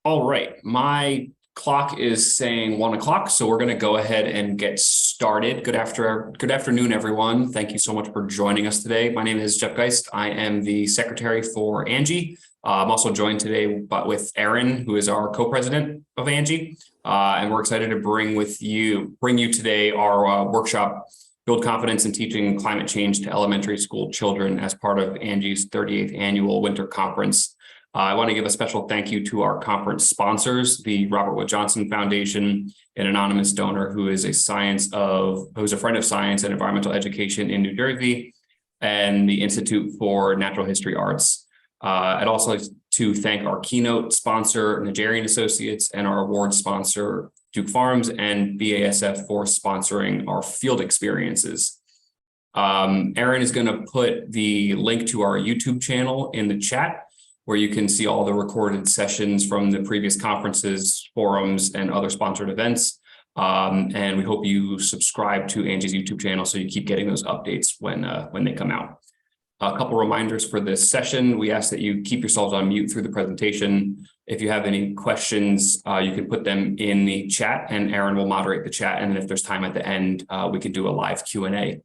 All right, my clock is saying 1 o'clock, so we're going to go ahead and get started. Good afternoon, everyone. Thank you so much for joining us today. My name is Jeff Geist. I am the secretary for ANJEE. I'm also joined today with Aaron, who is our co-president of ANJEE, and we're excited to bring you today our workshop, Build Confidence in Teaching Climate Change to Elementary School Children, as part of ANJEE's 38th Annual Winter Conference. I want to give a special thank you to our conference sponsors, the Robert Wood Johnson Foundation, an anonymous donor who is a friend of science and environmental education in New Jersey, and the Institute for Natural History Arts. I'd also like to thank our keynote sponsor, Nigerian Associates, and our award sponsor, Duke Farms, and BASF for sponsoring our field experiences. Aaron is going to put the link to our YouTube channel in the chat, where you can see all the recorded sessions from the previous conferences, forums, and other sponsored events. And we hope you subscribe to ANJEE's YouTube channel so you keep getting those updates when they come out. A couple reminders for this session. We ask that you keep yourselves on mute through the presentation. If you have any questions, you can put them in the chat, and Aaron will moderate the chat. And then if there's time at the end, we can do a live Q&A.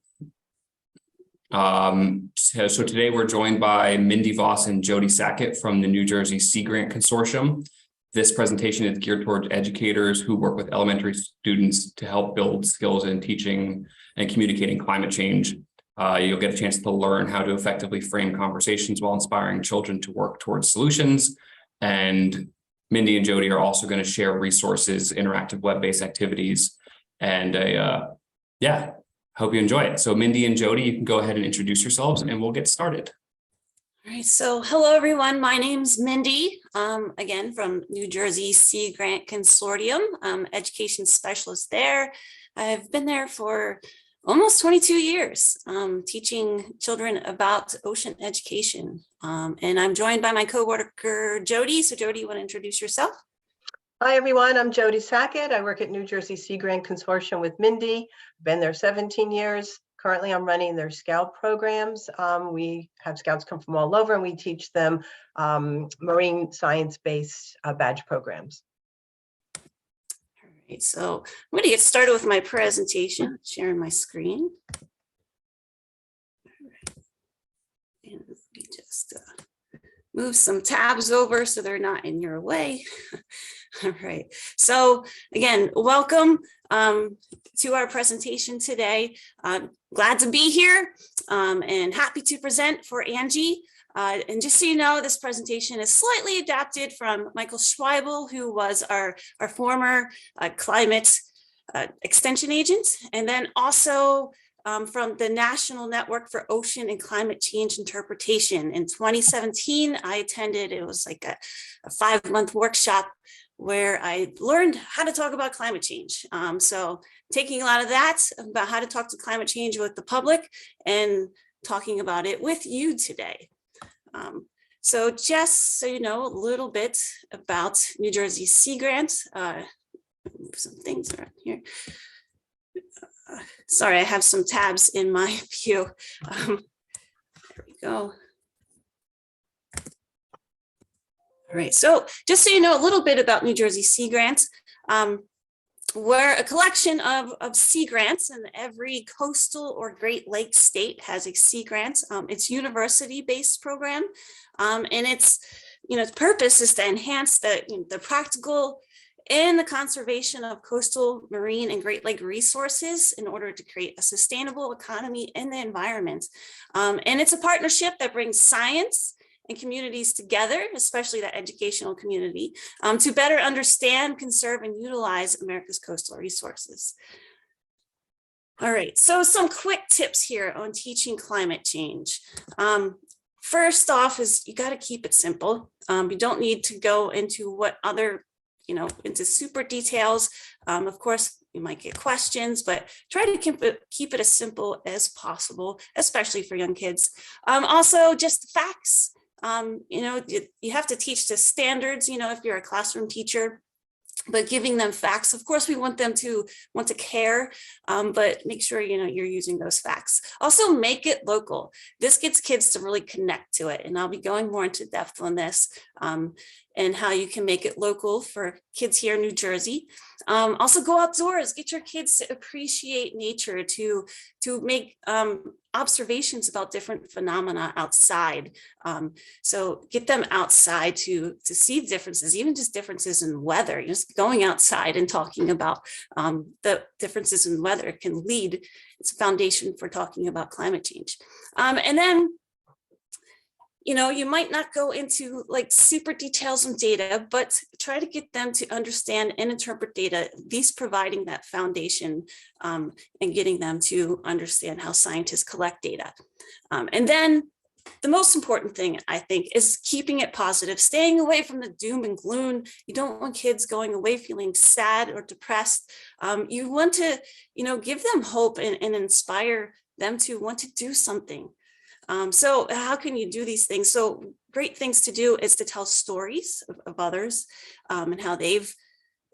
So today we're joined by Mindy, Voss, and Jody Sacket from the New Jersey Sea Grant Consortium. This presentation is geared towards educators who work with elementary students to help build skills in teaching and communicating climate change. You'll get a chance to learn how to effectively frame conversations while inspiring children to work towards solutions. And Mindy and Jody are also going to share resources, interactive web-based activities, and hope you enjoy it. So Mindy and Jody, you can go ahead and introduce yourselves and we'll get started. All right, so hello everyone. My name's Mindy, again from New Jersey Sea Grant Consortium. I'm education specialist there. I've been there for almost 22 years, teaching children about ocean education. And I'm joined by my coworker, Jody. So Jody, you want to introduce yourself? Hi, everyone. I'm Jody Sacket. I work at New Jersey Sea Grant Consortium with Mindy. Been there 17 years. Currently, I'm running their Scout programs. We have Scouts come from all over, and we teach them marine science-based badge programs. All right, so I'm going to get started with my presentation, sharing my screen. All right. And let me just move some tabs over so they're not in your way. All right, so again, welcome to our presentation today. Glad to be here and happy to present for ANJEE. And just so you know, this presentation is slightly adapted from Michael Schweibel, who was our former climate extension agent, and then also from the National Network for Ocean and Climate Change Interpretation. In 2017, I attended, it was like a 5-month workshop where I learned how to talk about climate change. So taking a lot of that about how to talk to climate change with the public and talking about it with you today. So just so you know a little bit about New Jersey Sea Grant, move some things around here. Sorry, I have some tabs in my view. There we go. All right, so just so you know a little bit about New Jersey Sea Grants, we're a collection of sea grants, and every coastal or Great Lakes state has a sea grant. It's university-based program, and its purpose is to enhance the practical and the conservation of coastal, marine, and Great Lake resources in order to create a sustainable economy in the environment. And it's a partnership that brings science and communities together, especially the educational community, to better understand, conserve, and utilize America's coastal resources. All right, so some quick tips here on teaching climate change. First off is you got to keep it simple. You don't need to go into into super details. Of course, you might get questions, but try to keep it as simple as possible, especially for young kids. Also, just facts. You have to teach the standards, if you're a classroom teacher, but giving them facts. Of course, we want them to want to care, but make sure you're using those facts. Also, make it local. This gets kids to really connect to it, and I'll be going more into depth on this and how you can make it local for kids here in New Jersey. Also, go outdoors. Get your kids to appreciate nature, to make observations about different phenomena outside. So get them outside to see differences, even just differences in weather. Just going outside and talking about the differences in weather can lead, it's a foundation for talking about climate change. And then, you might not go into like super details on data, but try to get them to understand and interpret data, at least providing that foundation and getting them to understand how scientists collect data. And then the most important thing, I think, is keeping it positive, staying away from the doom and gloom. You don't want kids going away feeling sad or depressed. You want to, give them hope and inspire them to want to do something. So how can you do these things? So great things to do is to tell stories of others and how they've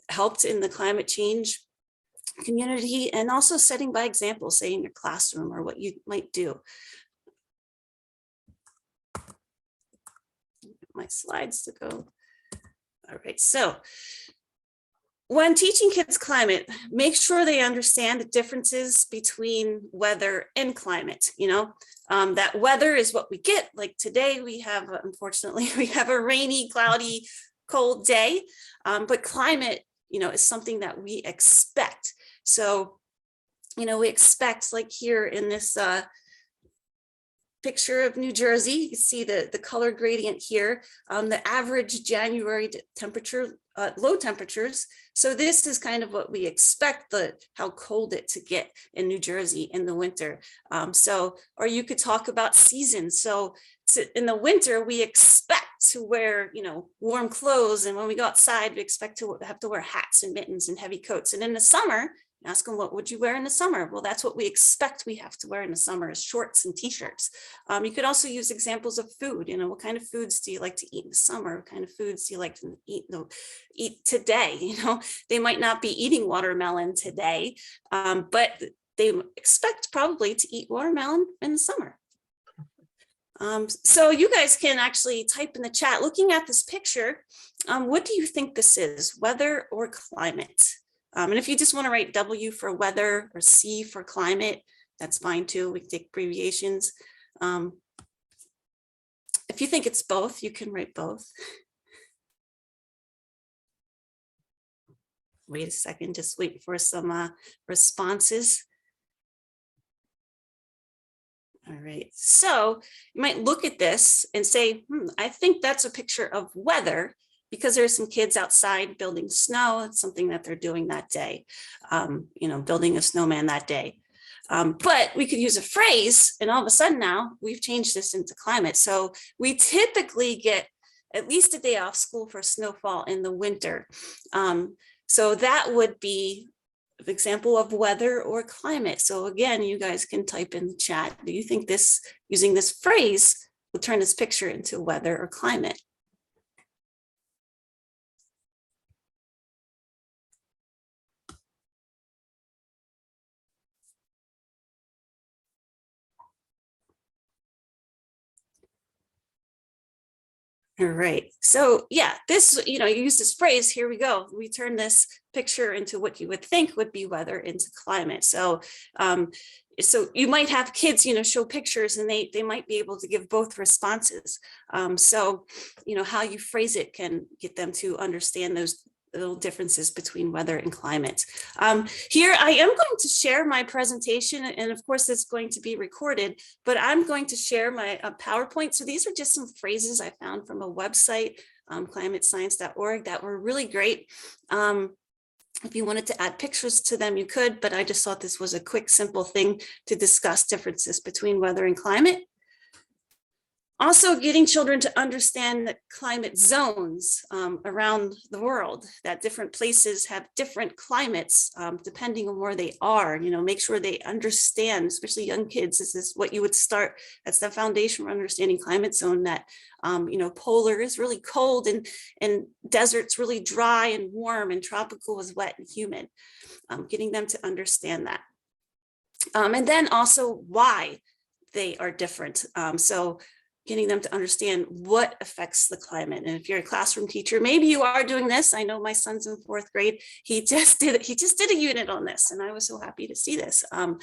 helped in the climate change community, and also setting by example, say in your classroom or what you might do. My slides to go. All right, so when teaching kids climate, make sure they understand the differences between weather and climate. That weather is what we get. Like today, unfortunately, we have a rainy, cloudy, cold day, but climate, is something that we expect. So, we expect, like here in this picture of New Jersey, you can see the color gradient here, the average January temperature, low temperatures. So this is kind of what we expect, how cold it to get in New Jersey in the winter. Or you could talk about seasons. So in the winter, we expect to wear, warm clothes. And when we go outside, we expect to have to wear hats and mittens and heavy coats. And in the summer, ask them, what would you wear in the summer? Well, that's what we expect we have to wear in the summer, is shorts and t-shirts. You could also use examples of food. What kind of foods do you like to eat in the summer? What kind of foods do you like to eat today? They might not be eating watermelon today, but they expect probably to eat watermelon in the summer. So you guys can actually type in the chat, looking at this picture, what do you think this is, weather or climate? And if you just want to write W for weather or C for climate, that's fine too. We can take abbreviations. If you think it's both, you can write both. Wait a second, just wait for some responses. All right, so you might look at this and say, I think that's a picture of weather, because there's some kids outside building snow. It's something that they're doing that day, building a snowman that day. But we could use a phrase, and all of a sudden now we've changed this into climate. So we typically get at least a day off school for snowfall in the winter. So that would be an example of weather or climate. So again, you guys can type in the chat, do you think using this phrase will turn this picture into weather or climate? All right, so yeah, this, you use this phrase, here we go. We turn this picture into what you would think would be weather into climate. So so you might have kids, show pictures, and they might be able to give both responses. So, how you phrase it can get them to understand those little differences between weather and climate. Here, I am going to share my presentation, and of course it's going to be recorded, but I'm going to share my PowerPoint. So these are just some phrases I found from a website, climatescience.org, that were really great. If you wanted to add pictures to them, you could, but I just thought this was a quick, simple thing to discuss differences between weather and climate. Also getting children to understand the climate zones around the world, that different places have different climates depending on where they are. Make sure they understand, especially young kids. This is what you would start. That's the foundation for understanding climate zone, that polar is really cold and desert's really dry and warm, and tropical is wet and humid. Getting them to understand that. And then also why they are different. So getting them to understand what affects the climate. And if you're a classroom teacher, maybe you are doing this. I know my son's in 4th grade. He just did a unit on this, and I was so happy to see this. Learn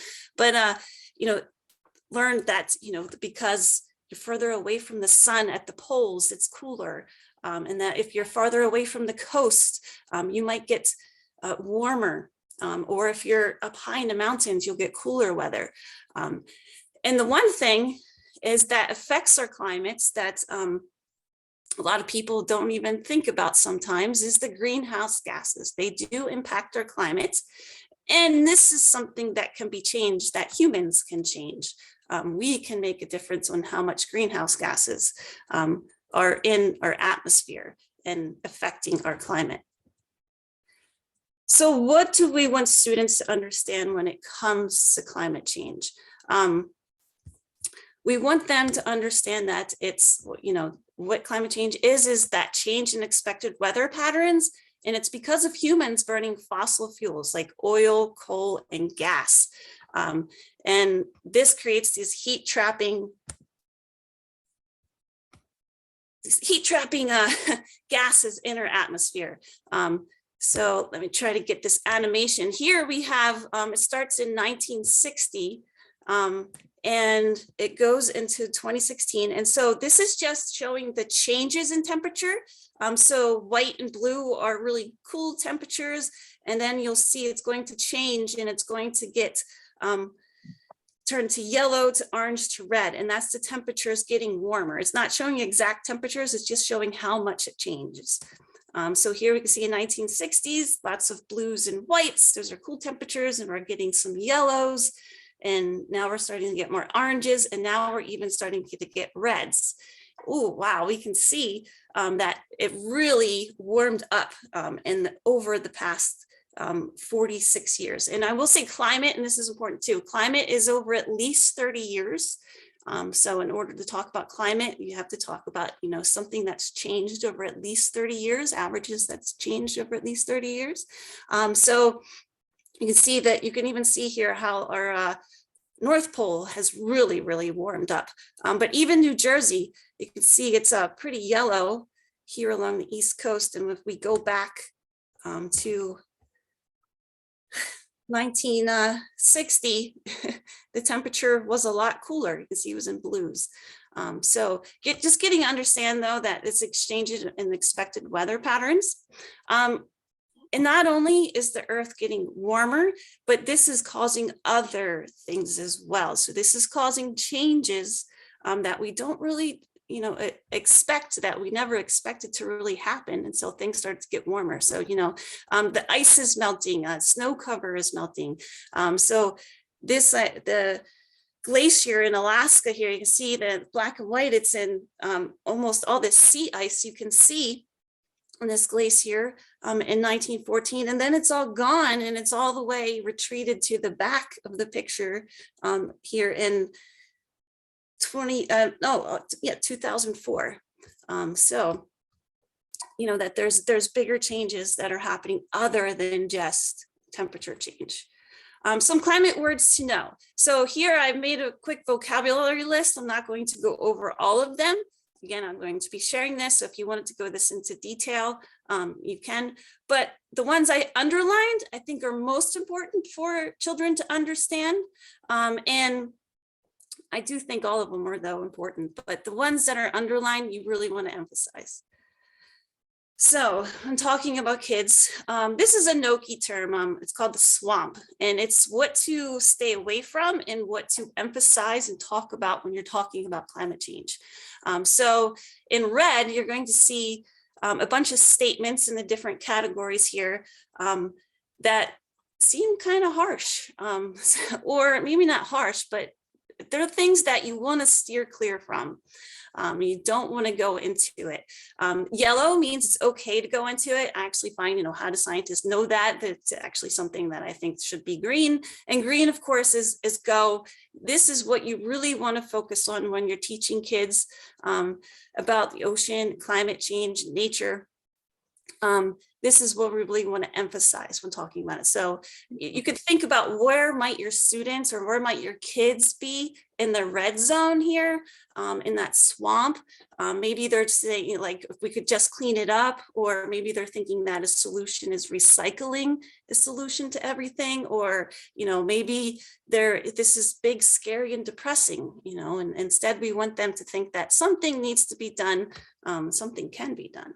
that, because you're further away from the sun at the poles, it's cooler. And that if you're farther away from the coast, you might get warmer. Or if you're up high in the mountains, you'll get cooler weather. And the one thing is that affects our climates that a lot of people don't even think about sometimes is the greenhouse gases. They do impact our climate. And this is something that can be changed, that humans can change. We can make a difference on how much greenhouse gases are in our atmosphere and affecting our climate. So what do we want students to understand when it comes to climate change? We want them to understand that it's, what climate change is that change in expected weather patterns. And it's because of humans burning fossil fuels like oil, coal, and gas. And this creates these heat trapping gases in our atmosphere. So let me try to get this animation. Here we have, it starts in 1960. And it goes into 2016. And so this is just showing the changes in temperature. So white and blue are really cool temperatures. And then you'll see it's going to change, and it's going to get turn to yellow, to orange, to red. And that's the temperatures getting warmer. It's not showing exact temperatures. It's just showing how much it changes. So here we can see in 1960s, lots of blues and whites. Those are cool temperatures, and we're getting some yellows. And now we're starting to get more oranges, and now we're even starting to get reds. Oh, wow, we can see that it really warmed up over the past 46 years. And I will say climate, and this is important too, climate is over at least 30 years. So in order to talk about climate, you have to talk about, something that's changed over at least 30 years, averages that's changed over at least 30 years. So you can see that, you can even see here how our North Pole has really, really warmed up. But even New Jersey, you can see it's pretty yellow here along the East Coast. And if we go back to 1960, the temperature was a lot cooler. You can see it was in blues. So just getting to understand, though, that it's exchanges in expected weather patterns. And not only is the earth getting warmer, but this is causing other things as well. So this is causing changes that we don't really, expect, that we never expected to really happen until things start to get warmer. So, the ice is melting, snow cover is melting. So this, the glacier in Alaska here, you can see the black and white, it's in almost all this sea ice you can see on this glacier in 1914, and then it's all gone, and it's all the way retreated to the back of the picture here in 2004. So that there's bigger changes that are happening other than just temperature change. Some climate words to know. So here I've made a quick vocabulary list. I'm not going to go over all of them. Again, I'm going to be sharing this, so if you wanted to go this into detail, you can. But the ones I underlined, I think are most important for children to understand. And I do think all of them are, though, important, but the ones that are underlined, you really want to emphasize. So I'm talking about kids. This is a Noki term. It's called the swamp, and it's what to stay away from and what to emphasize and talk about when you're talking about climate change. So in red, you're going to see a bunch of statements in the different categories here that seem kind of harsh, or maybe not harsh, but there are things that you want to steer clear from. You don't want to go into it. Yellow means it's okay to go into it. I actually find, how do scientists know that? That's actually something that I think should be green. And green, of course, is go. This is what you really want to focus on when you're teaching kids about the ocean, climate change, nature. This is what we really want to emphasize when talking about it. So you could think about where might your students or where might your kids be in the red zone here, in that swamp. Maybe they're saying, like, if we could just clean it up, or maybe they're thinking that a solution is recycling a solution to everything, or maybe this is big, scary, and depressing. And instead we want them to think that something needs to be done, something can be done.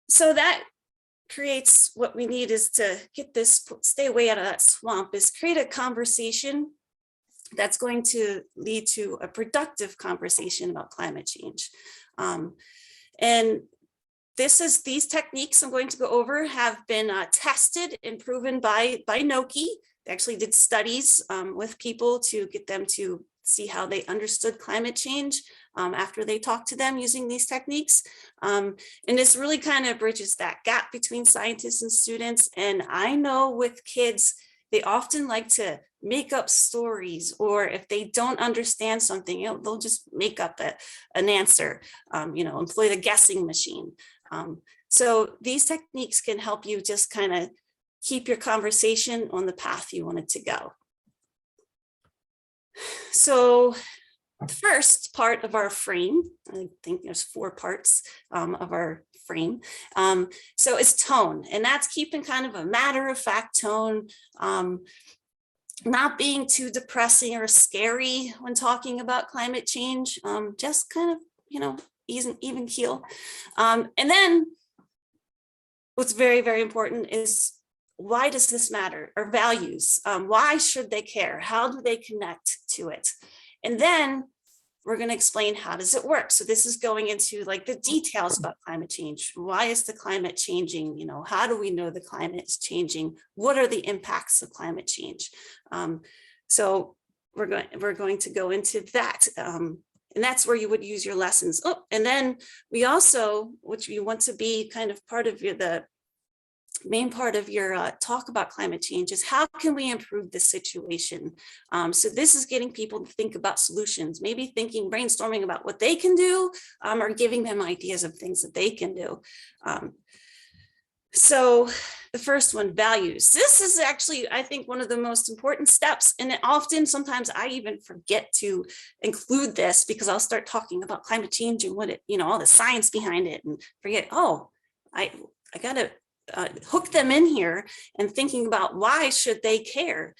So that creates what we need is to get this, stay away out of that swamp, is create a conversation that's going to lead to a productive conversation about climate change. And these techniques I'm going to go over have been tested and proven by NOKI. They actually did studies with people to get them to see how they understood climate change after they talked to them using these techniques. And this really kind of bridges that gap between scientists and students. And I know with kids, they often like to make up stories, or if they don't understand something, they'll just make up an answer, employ the guessing machine. So these techniques can help you just kind of keep your conversation on the path you want it to go. So the first part of our frame, I think there's 4 parts of our frame. So it's tone, and that's keeping kind of a matter-of-fact tone, not being too depressing or scary when talking about climate change, just kind of, even keel. And then what's very, very important is, why does this matter? Or values. Why should they care? How do they connect to it? And then we're going to explain, how does it work? So this is going into like the details about climate change. Why is the climate changing? How do we know the climate is changing? What are the impacts of climate change? So we're going to go into that. And that's where you would use your lessons. Oh, and then we also, which you want to be kind of part of the main part of your talk about climate change, is how can we improve the situation? So this is getting people to think about solutions, maybe brainstorming about what they can do, or giving them ideas of things that they can do. So the first one, values. This is actually, I think, one of the most important steps. And sometimes I even forget to include this, because I'll start talking about climate change and what it, all the science behind it, and forget, I got to hook them in here and thinking about why should they care.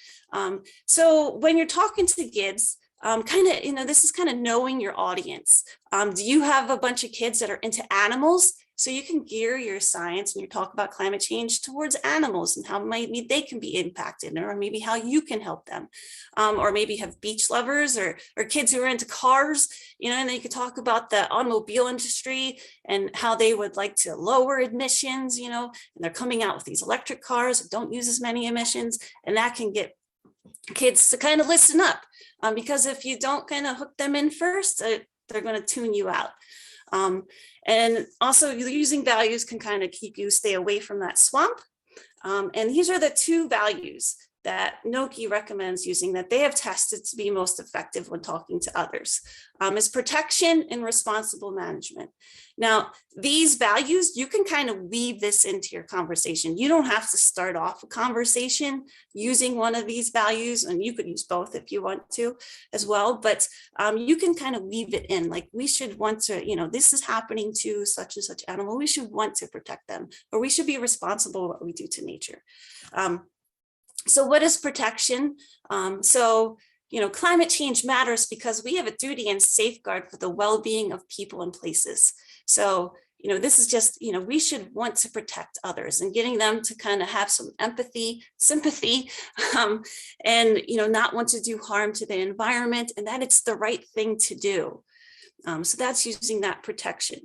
So when you're talking to kids, this is kind of knowing your audience. Do you have a bunch of kids that are into animals? So you can gear your science and your talk about climate change towards animals and how maybe they can be impacted, or maybe how you can help them. Or maybe have beach lovers or kids who are into cars, and then you could talk about the automobile industry and how they would like to lower emissions, and they're coming out with these electric cars that don't use as many emissions. And that can get kids to kind of listen up, because if you don't kind of hook them in first, they're going to tune you out. And also using values can kind of keep you stay away from that swamp. And these are the 2 values that NOKI recommends using, that they have tested to be most effective when talking to others, is protection and responsible management. Now, these values, you can kind of weave this into your conversation. You don't have to start off a conversation using one of these values, and you could use both if you want to as well, but you can kind of weave it in, like, we should want to, this is happening to such and such animal, we should want to protect them, or we should be responsible for what we do to nature. So what is protection? Climate change matters because we have a duty and safeguard for the well-being of people and places. So, this is just, we should want to protect others, and getting them to kind of have some empathy, sympathy, and, not want to do harm to the environment, and that it's the right thing to do. So that's using that protection.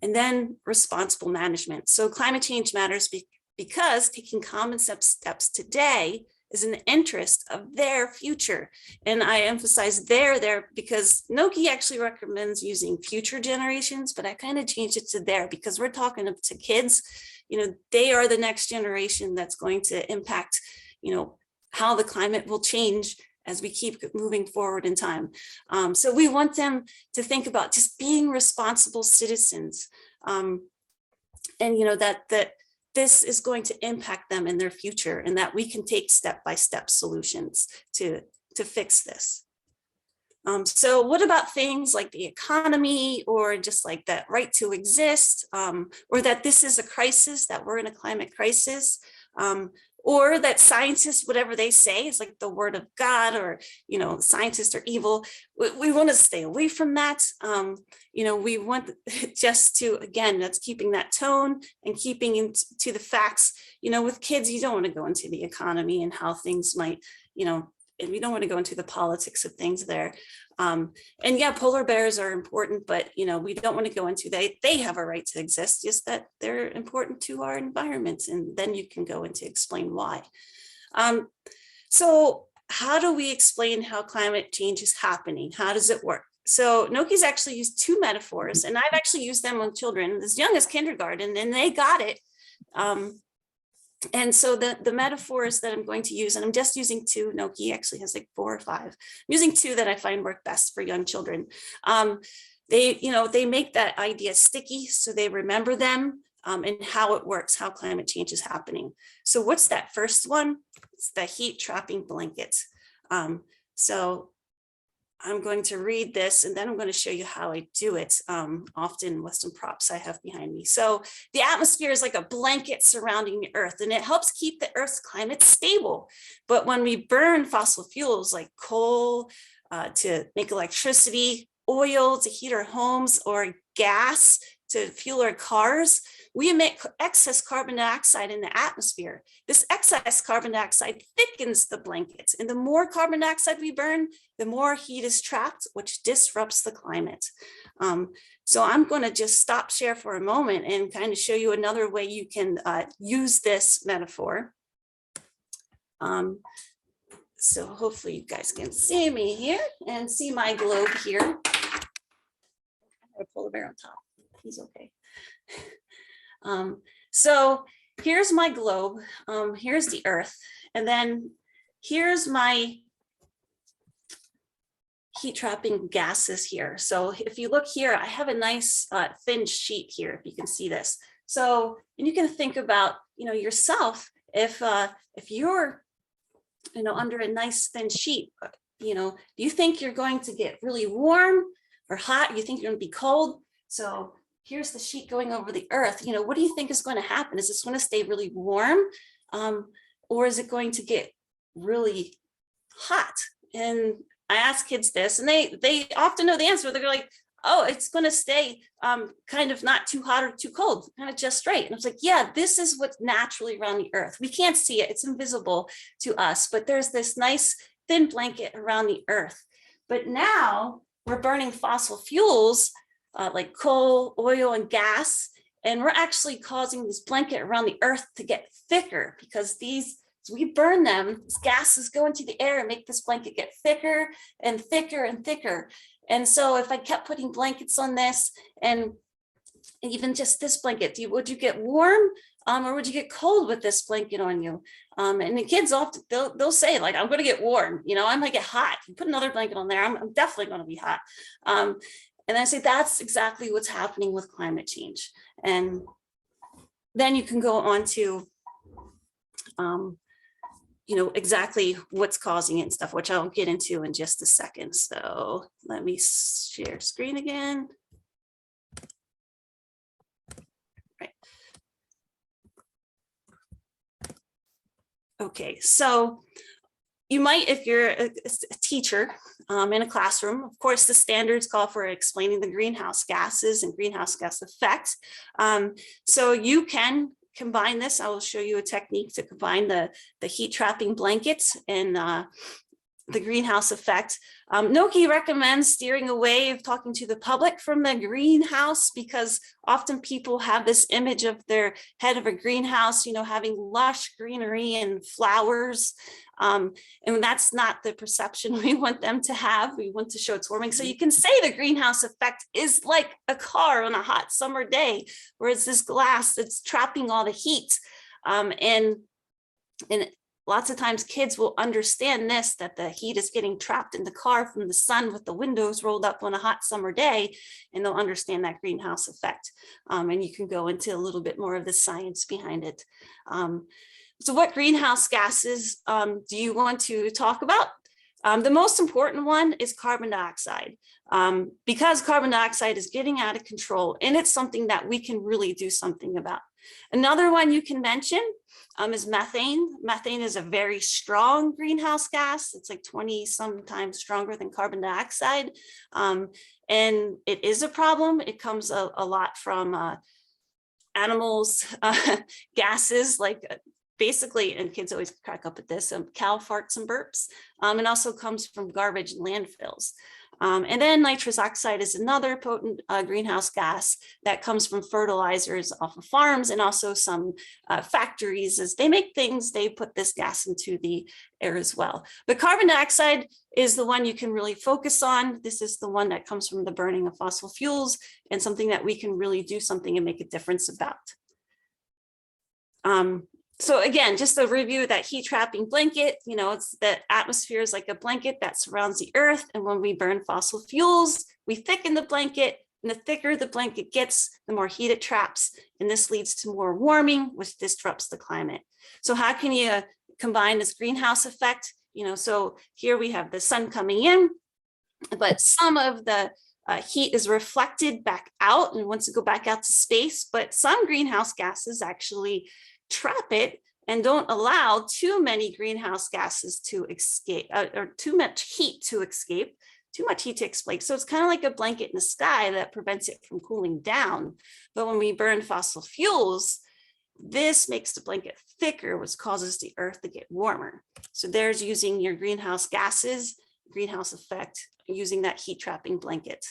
And then responsible management. So climate change matters because taking common steps today is in the interest of their future. And I emphasize there because Noki actually recommends using future generations, but I kind of changed it to there because we're talking to kids. They are the next generation that's going to impact, how the climate will change as we keep moving forward in time. So we want them to think about just being responsible citizens. And that this is going to impact them in their future, and that we can take step-by-step solutions to fix this. So what about things like the economy, or just like that right to exist, or that this is a crisis, that we're in a climate crisis, or that scientists, whatever they say is like the word of God, or, scientists are evil. We want to stay away from that. We want just to, again, that's keeping that tone and keeping to the facts. With kids, you don't want to go into the economy and how things might, and we don't want to go into the politics of things there. And yeah, polar bears are important, but we don't want to go into they have a right to exist, just that they're important to our environment, and then you can go into explain why. So how do we explain how climate change is happening? How does it work? So Noki's actually used two metaphors, and I've actually used them on children as young as kindergarten, and they got it. And so the metaphors that I'm going to use, and I'm just using two, Noki actually has like 4 or 5. I'm using two that I find work best for young children. They make that idea sticky, so they remember them, and how it works, how climate change is happening. So what's that first one? It's the heat trapping blanket. So I'm going to read this, and then I'm going to show you how I do it, often with some props I have behind me. So the atmosphere is like a blanket surrounding the earth, and it helps keep the earth's climate stable. But when we burn fossil fuels like coal to make electricity, oil to heat our homes, or gas to fuel our cars, we emit excess carbon dioxide in the atmosphere. This excess carbon dioxide thickens the blankets, and the more carbon dioxide we burn, the more heat is trapped, which disrupts the climate. So I'm going to just stop share for a moment and kind of show you another way you can use this metaphor. So hopefully you guys can see me here and see my globe here. I'll pull the bear on top. He's okay. So here's my globe, here's the earth, and then here's my heat trapping gases here. So if you look here, I have a nice thin sheet here, if you can see this. So, and you can think about, yourself, if you're, under a nice thin sheet, do you think you're going to get really warm or hot? You think you're going to be cold? So here's the sheet going over the earth. What do you think is going to happen? Is this going to stay really warm? Or is it going to get really hot? And I ask kids this, and they often know the answer. They're like, oh, it's going to stay kind of not too hot or too cold, kind of just right. And I was like, yeah, this is what's naturally around the earth. We can't see it. It's invisible to us, but there's this nice thin blanket around the earth. But now we're burning fossil fuels like coal, oil, and gas. And we're actually causing this blanket around the earth to get thicker, because as we burn them, these gases go into the air and make this blanket get thicker and thicker and thicker. And so if I kept putting blankets on this, and even just this blanket, would you get warm or would you get cold with this blanket on you? And the kids often, they'll say like, I'm going to get warm, I might get hot. You put another blanket on there, I'm definitely going to be hot. And I say that's exactly what's happening with climate change. And then you can go on to, exactly what's causing it and stuff, which I'll get into in just a second. So let me share screen again. Right. Okay, so you might, if you're a teacher in a classroom, of course, the standards call for explaining the greenhouse gases and greenhouse gas effects. So you can combine this. I will show you a technique to combine the heat trapping blankets and the greenhouse effect. Noki recommends steering away of talking to the public from the greenhouse, because often people have this image of their head of a greenhouse, you know, having lush greenery and flowers. And that's not the perception we want them to have. We want to show it's warming. So you can say the greenhouse effect is like a car on a hot summer day, where it's this glass that's trapping all the heat. And lots of times kids will understand this, that the heat is getting trapped in the car from the sun with the windows rolled up on a hot summer day, and they'll understand that greenhouse effect. And you can go into a little bit more of the science behind it. So what greenhouse gases do you want to talk about? The most important one is carbon dioxide, because carbon dioxide is getting out of control, and it's something that we can really do something about. Another one you can mention is methane. Methane is a very strong greenhouse gas. It's like 20 sometimes stronger than carbon dioxide. And it is a problem. It comes a lot from animals, gases like basically, and kids always crack up at this, cow farts and burps. It also comes from garbage and landfills. And then nitrous oxide is another potent greenhouse gas that comes from fertilizers off of farms, and also some factories. As they make things, they put this gas into the air as well. But carbon dioxide is the one you can really focus on. This is the one that comes from the burning of fossil fuels, and something that we can really do something and make a difference about. So again, just a review of that heat trapping blanket, you know, it's that atmosphere is like a blanket that surrounds the earth. And when we burn fossil fuels, we thicken the blanket, and the thicker the blanket gets, the more heat it traps. And this leads to more warming, which disrupts the climate. So how can you combine this greenhouse effect? You know, so here we have the sun coming in, but some of the heat is reflected back out and wants to go back out to space. But some greenhouse gases actually trap it and don't allow too many greenhouse gases to escape, or too much heat to escape. So it's kind of like a blanket in the sky that prevents it from cooling down. But when we burn fossil fuels, this makes the blanket thicker, which causes the earth to get warmer. So there's using your greenhouse gases, greenhouse effect, using that heat trapping blanket.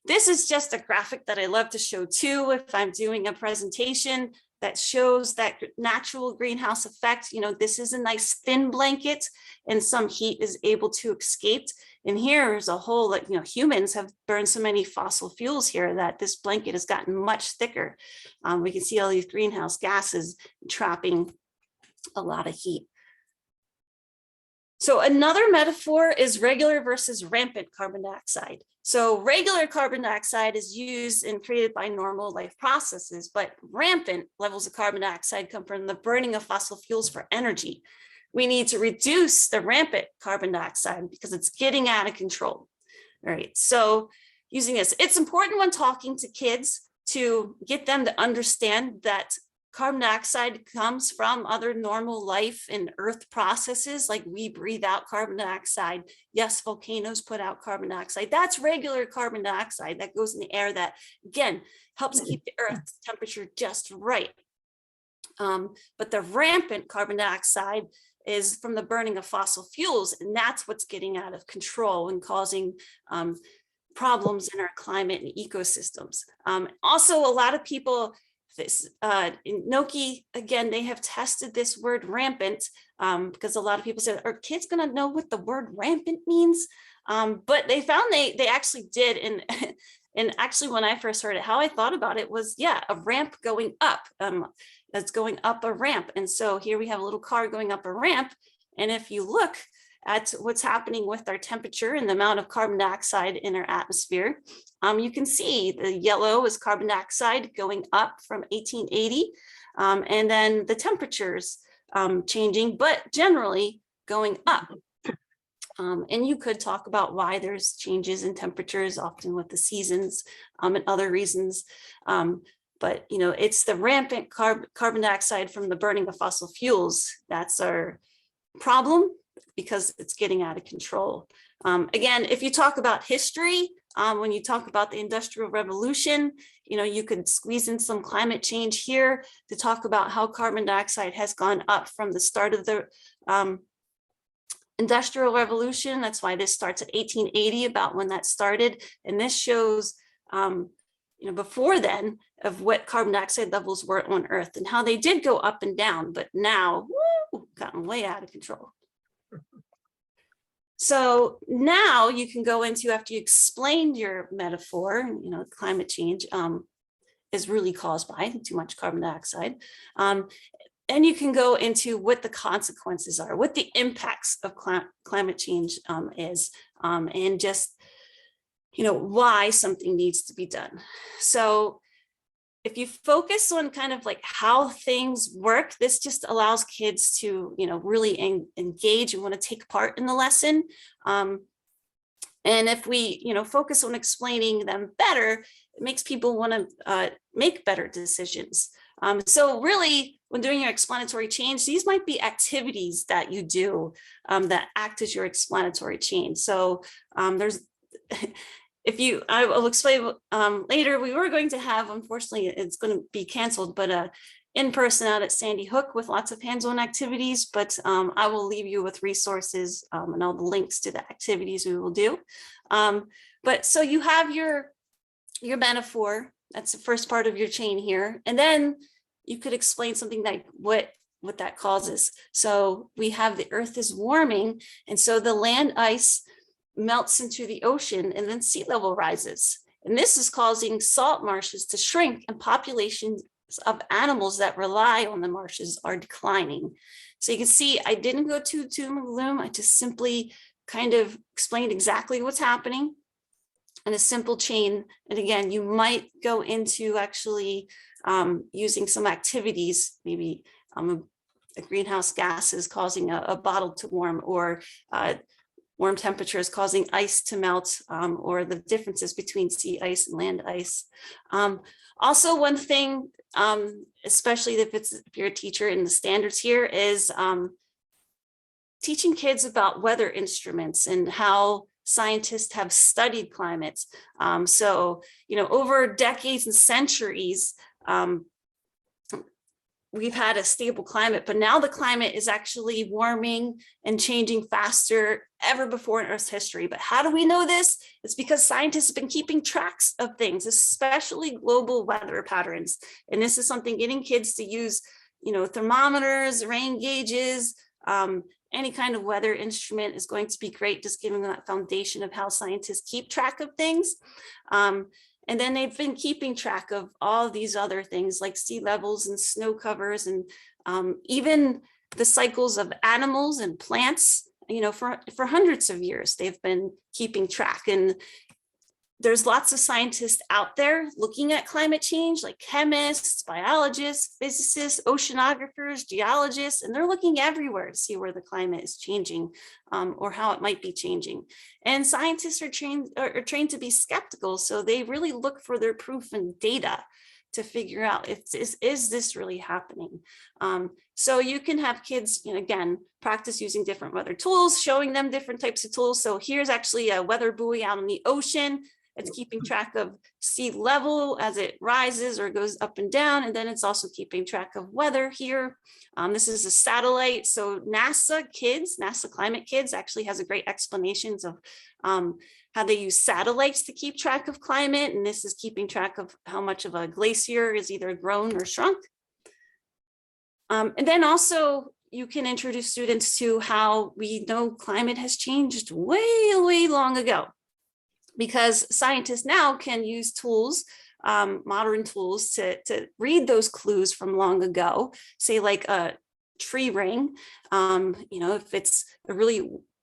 This is just a graphic that I love to show too if I'm doing a presentation that shows that natural greenhouse effect. You know, this is a nice thin blanket, and some heat is able to escape. And here's a whole, like, you know, humans have burned so many fossil fuels here that this blanket has gotten much thicker. We can see all these greenhouse gases trapping a lot of heat. So another metaphor is regular versus rampant carbon dioxide. So regular carbon dioxide is used and created by normal life processes, but rampant levels of carbon dioxide come from the burning of fossil fuels for energy. We need to reduce the rampant carbon dioxide because it's getting out of control. All right, so using this, it's important when talking to kids to get them to understand that carbon dioxide comes from other normal life and earth processes, like we breathe out carbon dioxide. Yes, volcanoes put out carbon dioxide. That's regular carbon dioxide that goes in the air that, again, helps keep the earth's temperature just right. But the rampant carbon dioxide is from the burning of fossil fuels, and that's what's getting out of control and causing problems in our climate and ecosystems. Also, a lot of people, in Noki, again, they have tested this word rampant because a lot of people said, are kids going to know what the word rampant means? But they found they actually did. And actually, when I first heard it, how I thought about it was, yeah, a ramp going up. That's going up a ramp. And so here we have a little car going up a ramp. And if you look at what's happening with our temperature and the amount of carbon dioxide in our atmosphere, you can see the yellow is carbon dioxide going up from 1880, and then the temperatures changing, but generally going up. And you could talk about why there's changes in temperatures, often with the seasons and other reasons. But you know, it's the rampant carbon dioxide from the burning of fossil fuels that's our problem, because it's getting out of control. Again, if you talk about history, when you talk about the Industrial Revolution, you know, you could squeeze in some climate change here to talk about how carbon dioxide has gone up from the start of the Industrial Revolution, that's why this starts at 1880, about when that started. And this shows, before then, of what carbon dioxide levels were on Earth and how they did go up and down, but now, gotten way out of control. So now you can go into, after you explained your metaphor, climate change is really caused by too much carbon dioxide. And you can go into what the consequences are, what the impacts of climate change is, and just, why something needs to be done. So if you focus on kind of like how things work, this just allows kids to, really engage and want to take part in the lesson. And if we, focus on explaining them better, it makes people want to make better decisions. So really, when doing your explanatory change, these might be activities that you do that act as your explanatory change. So there's, I will explain later, we were going to have, unfortunately, it's going to be canceled, but in person out at Sandy Hook with lots of hands-on activities, but I will leave you with resources and all the links to the activities we will do. But so you have your metaphor, that's the first part of your chain here. And then you could explain something like what that causes. So we have the Earth is warming, and so the land ice melts into the ocean, and then sea level rises. And this is causing salt marshes to shrink, and populations of animals that rely on the marshes are declining. So you can see I didn't go too doom and gloom. I just simply kind of explained exactly what's happening in a simple chain. And again, you might go into actually using some activities, maybe a greenhouse gas is causing a bottle to warm, or warm temperatures causing ice to melt, or the differences between sea ice and land ice. Also, one thing, especially if you're a teacher in the standards here, is teaching kids about weather instruments and how scientists have studied climates. So, over decades and centuries, we've had a stable climate, but now the climate is actually warming and changing faster ever before in Earth's history. But how do we know this? It's because scientists have been keeping tracks of things, especially global weather patterns. And this is something getting kids to use, thermometers, rain gauges, any kind of weather instrument is going to be great, just giving them that foundation of how scientists keep track of things. And then they've been keeping track of all these other things like sea levels and snow covers, and even the cycles of animals and plants, for hundreds of years, they've been keeping track. And there's lots of scientists out there looking at climate change, like chemists, biologists, physicists, oceanographers, geologists, and they're looking everywhere to see where the climate is changing, or how it might be changing. And scientists are trained to be skeptical, so they really look for their proof and data to figure out if is this really happening. So you can have kids, again, practice using different weather tools, showing them different types of tools. So here's actually a weather buoy out in the ocean. It's keeping track of sea level as it rises or goes up and down. And then it's also keeping track of weather here. This is a satellite. So NASA Climate Kids actually has a great explanations of how they use satellites to keep track of climate. And this is keeping track of how much of a glacier is either grown or shrunk. And then also you can introduce students to how we know climate has changed way, way long ago, because scientists now can use tools, modern tools, to read those clues from long ago, say like a tree ring. If it's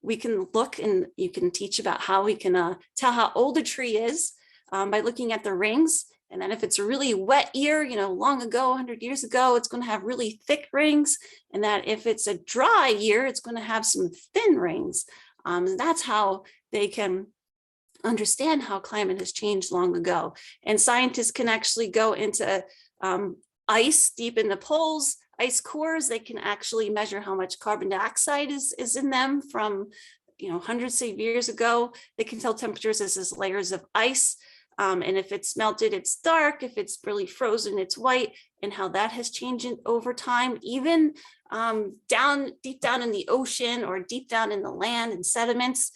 we can look and you can teach about how we can tell how old a tree is by looking at the rings. And then if it's a really wet year, long ago, 100 years ago, it's going to have really thick rings. And that if it's a dry year, it's going to have some thin rings. And that's how they can understand how climate has changed long ago. And scientists can actually go into ice deep in the poles, ice cores. They can actually measure how much carbon dioxide is in them from hundreds of years ago. They can tell temperatures as layers of ice. And if it's melted, it's dark. If it's really frozen, it's white, and how that has changed over time, even deep down in the ocean or deep down in the land and sediments.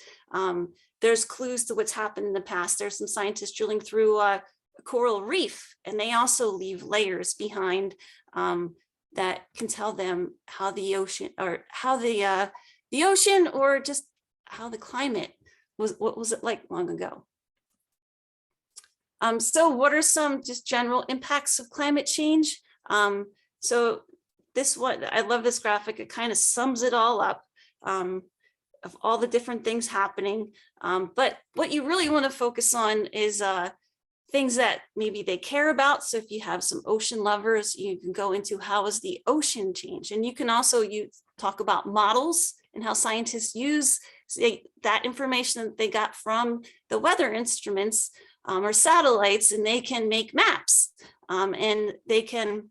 There's clues to what's happened in the past. There's some scientists drilling through a coral reef, and they also leave layers behind that can tell them how the ocean, or how the ocean, or just how the climate was, what was it like long ago. So what are some just general impacts of climate change? So this one, I love this graphic. It kind of sums it all up, of all the different things happening. But what you really want to focus on is things that maybe they care about. So if you have some ocean lovers, you can go into how has the ocean changed? And you can also talk about models and how scientists use that information that they got from the weather instruments or satellites, and they can make maps, and they can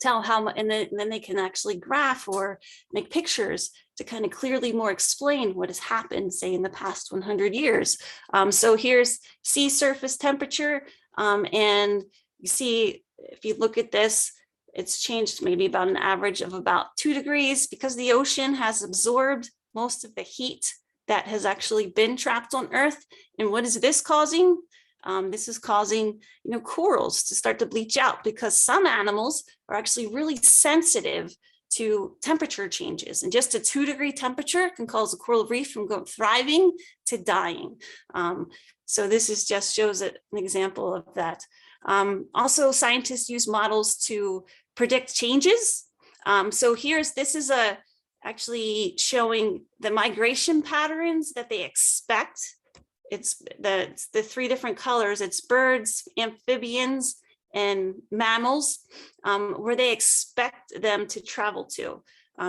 tell how much, and then they can actually graph or make pictures to kind of clearly more explain what has happened, say, in the past 100 years. So here's sea surface temperature, and you see, if you look at this, it's changed maybe about an average of about 2 degrees because the ocean has absorbed most of the heat that has actually been trapped on Earth. And what is this causing? This is causing, corals to start to bleach out, because some animals are actually really sensitive to temperature changes. And just a 2-degree temperature can cause a coral reef from thriving to dying. So this is just shows an example of that. Also, scientists use models to predict changes. So this is actually showing the migration patterns that they expect. It's the 3 different colors. It's birds, amphibians, and mammals, where they expect them to travel to.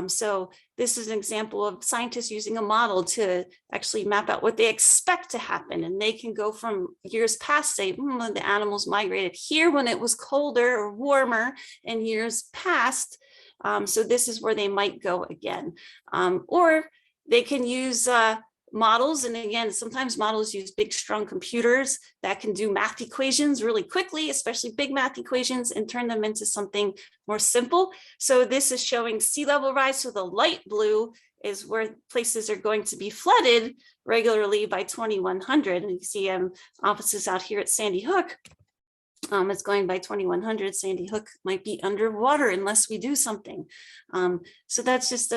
So this is an example of scientists using a model to actually map out what they expect to happen. And they can go from years past, say, the animals migrated here when it was colder or warmer, and years past. So this is where they might go again. Or they can use models. And again, sometimes models use big, strong computers that can do math equations really quickly, especially big math equations, and turn them into something more simple. So this is showing sea level rise. So the light blue is where places are going to be flooded regularly by 2100. And you see offices out here at Sandy Hook. It's going by 2100. Sandy Hook might be underwater unless we do something. So that's just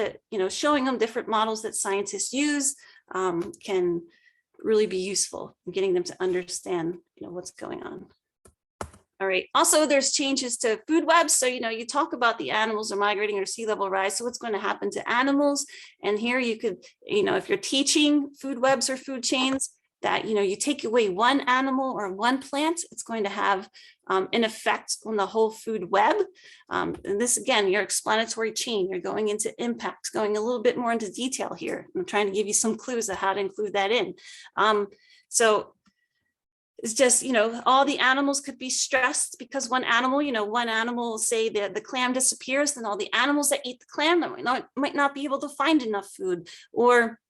showing them different models that scientists use can really be useful in getting them to understand what's going on. All right. Also, there's changes to food webs. So, you talk about the animals are migrating or sea level rise. So what's going to happen to animals? And here you could, if you're teaching food webs or food chains, that, you take away one animal or one plant, it's going to have an effect on the whole food web. And this, again, your explanatory chain, you're going into impacts, going a little bit more into detail here. I'm trying to give you some clues of how to include that in. So it's just, all the animals could be stressed because one animal, say the clam disappears, then all the animals that eat the clam might not be able to find enough food, or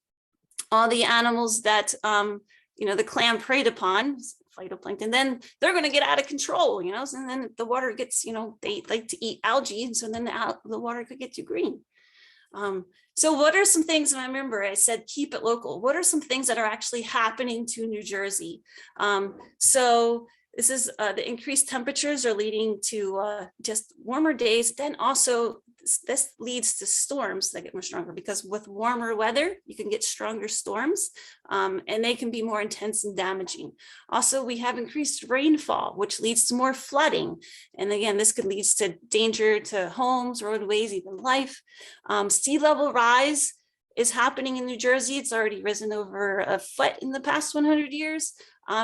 all the animals that, the clam preyed upon, phytoplankton, then they're going to get out of control, and then the water gets, they like to eat algae, and so then the water could get too green. So what are some things, and I remember I said, keep it local. What are some things that are actually happening to New Jersey? So this is the increased temperatures are leading to just warmer days. Then also this leads to storms that get more stronger, because with warmer weather, you can get stronger storms, and they can be more intense and damaging. Also, we have increased rainfall, which leads to more flooding. And again, this could lead to danger to homes, roadways, even life. Sea level rise is happening in New Jersey. It's already risen over a foot in the past 100 years.